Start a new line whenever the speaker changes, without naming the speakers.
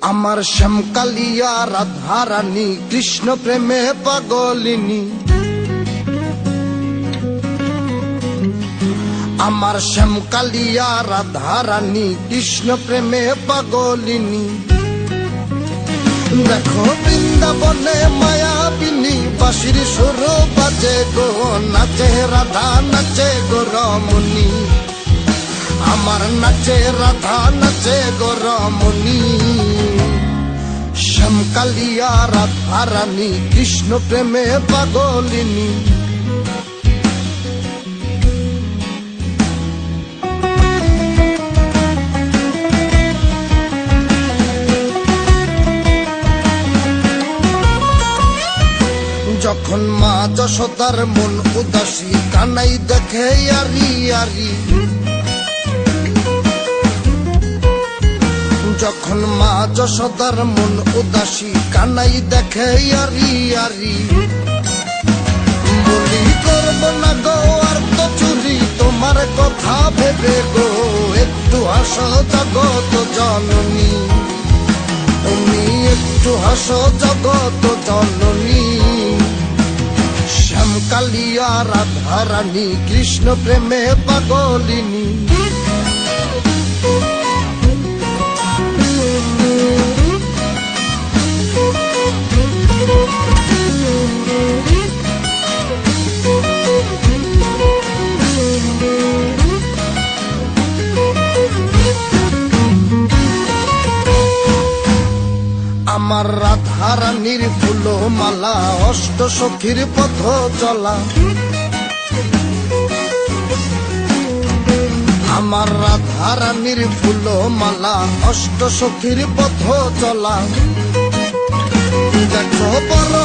আমার শ্যামকালিয়া রাধারানী কৃষ্ণ প্রেমে পাগলিনী, আমার শ্যামকালিয়া রাধারানী কৃষ্ণ প্রেমে পাগলিনী। দেখো বৃন্দাবনে মায়াবিনী বাঁশির সুর বাজে গো, নাচে রাধা নাচে গো রমণী, আমার নাচে রাধা নাচে গো রমণী। শ্যামকালিয়া রাধারানী কৃষ্ণ প্রেমে পাগলিনী। যখন মা যশোদার মন উদাসী, কানাই দেখে আরি আরি। যখন মা যশোদার মন উদাসী, কানাই দেখে আরি আরি। বলি করব না গো আর তো চুরি তোমার কথা ভেবে গো, একটু হাসো জগত জননী, তুমি একটু হাসো জগত জননী। শ্যামকালিয়া রাধারানী কৃষ্ণ প্রেমে পাগলিনী। আমার রাধারানীর ফুল মালা, অষ্ট সখীর পথ চলা। আমার রাধারানীর ফুল মালা, অষ্ট সখীর পথ চলা। দেখো বড়